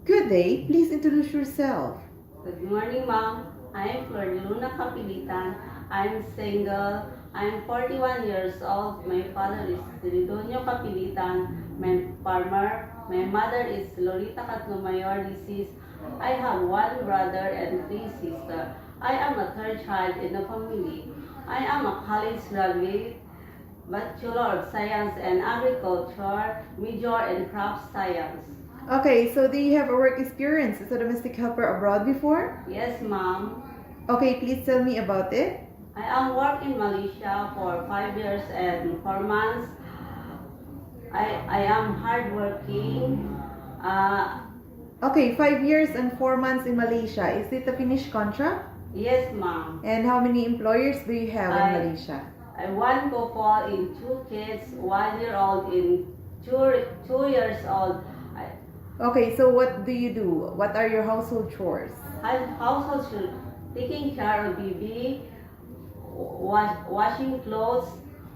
Good day. Please introduce yourself. Good morning, Mom. I'm Florluna Capilitan. I'm single. I'm 41 years old. My father is Ridonio Capilitan. My farmer. My mother is Lolita Catlumayor, deceased. I have one brother and three sisters. I am a third child in the family. I am a college graduate, Bachelor of Science and Agriculture, major in Crop Science. Okay, so do you have a work experience as a domestic helper abroad before? Yes, Mom. Okay, please tell me about it. I am work in Malaysia for 5 years and 4 months. I am hardworking. Okay, 5 years and 4 months in Malaysia. Is it a finished contract? Yes, Mom. And how many employers do you have in Malaysia? I one couple in 2 kids, 1 year old in 2 years old. Okay, so what do you do? What are your household chores? I household children, taking care of baby, washing clothes,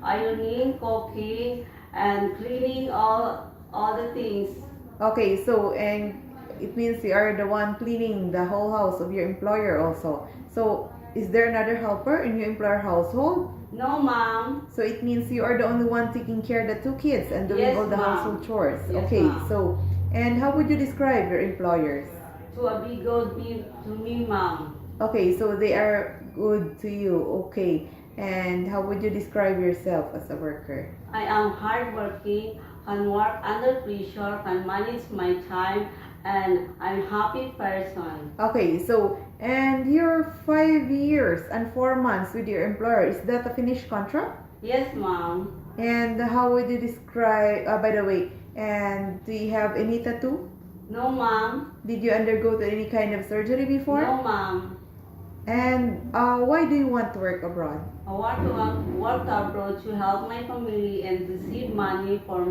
ironing, cooking, and cleaning all the things. Okay, so and it means you are the one cleaning the whole house of your employer also. So is there another helper in your employer household? No, Mom. So it means you are the only one taking care of the 2 kids and doing Yes, all the ma'am. household chores. Yes, Okay, ma'am. so and how would you describe your employers? To be good to me, Mom. Okay, so they are good to you. Okay, and how would you describe yourself as a worker? I am hardworking, can work under pressure, can manage my time, and I'm happy person. Okay, so and your 5 years and 4 months with your employer, is that a finished contract? Yes, Mom. And how would you describe? By the way, and do you have any tattoo? No, Mom. Did you undergo to any kind of surgery before? No, Mom. And why do you want to work abroad? I want to work abroad to help my family and to save money for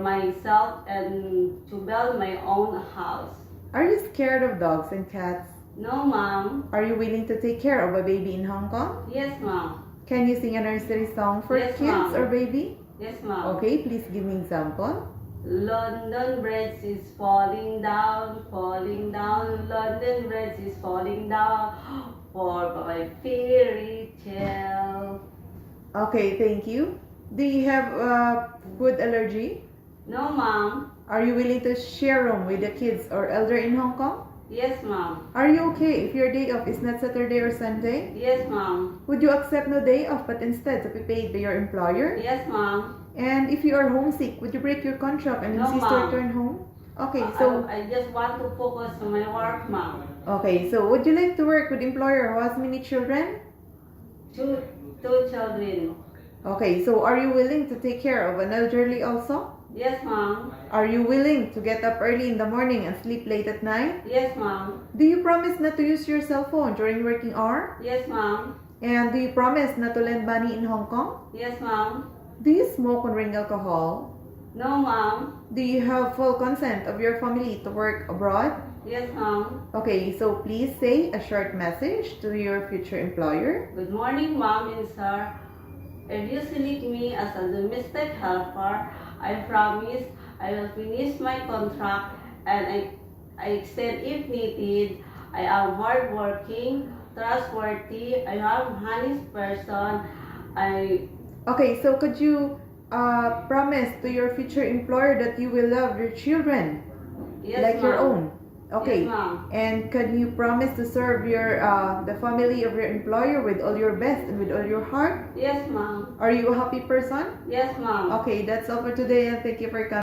myself and to build my own house. Are you scared of dogs and cats? No, Mom. Are you willing to take care of a baby in Hong Kong? Yes, Mom. Can you sing a nursery song for Yes, kids ma'am. or baby? Yes, Mom. Okay, please give me example. London Bridge is falling down, falling down. London Bridge is falling down for my fairy tale. Okay, thank you. Do you have food allergy? No, Mom. Are you willing to share room with the kids or elder in Hong Kong? Yes, Mom. Are you okay if your day off is not Saturday or Sunday? Yes, Mom. Would you accept no day off but instead to be paid by your employer? Yes, Mom. And if you are homesick, would you break your contract and No, insist to ma'am. return home? Okay, so I just want to focus on my work, Mom. would you like to work with employer who has many children? Two children. Okay, so are you willing to take care of an elderly also? Yes, Mom. Are you willing to get up early in the morning and sleep late at night? Yes, Mom. Do you promise not to use your cell phone during working hour? Yes, Mom. And do you promise not to lend money in Hong Kong? Yes, Mom. Do you smoke or drink alcohol? No, Mom. Do you have full consent of your family to work abroad? Yes, Mom. Okay, so please say a short message to your future employer. Good morning, Mom and Sir. If you select me as a domestic helper, I promise I will finish my contract and I extend if needed. I am hardworking, trustworthy, I am honest person. Okay, so could you promise to your future employer that you will love your children Yes, like your Ma'am. own? Okay. Yes, Ma'am. And can you promise to serve your the family of your employer with all your best and with all your heart? Yes, Ma'am. Are you a happy person? Yes, Ma'am. Okay, that's all for today and thank you for coming.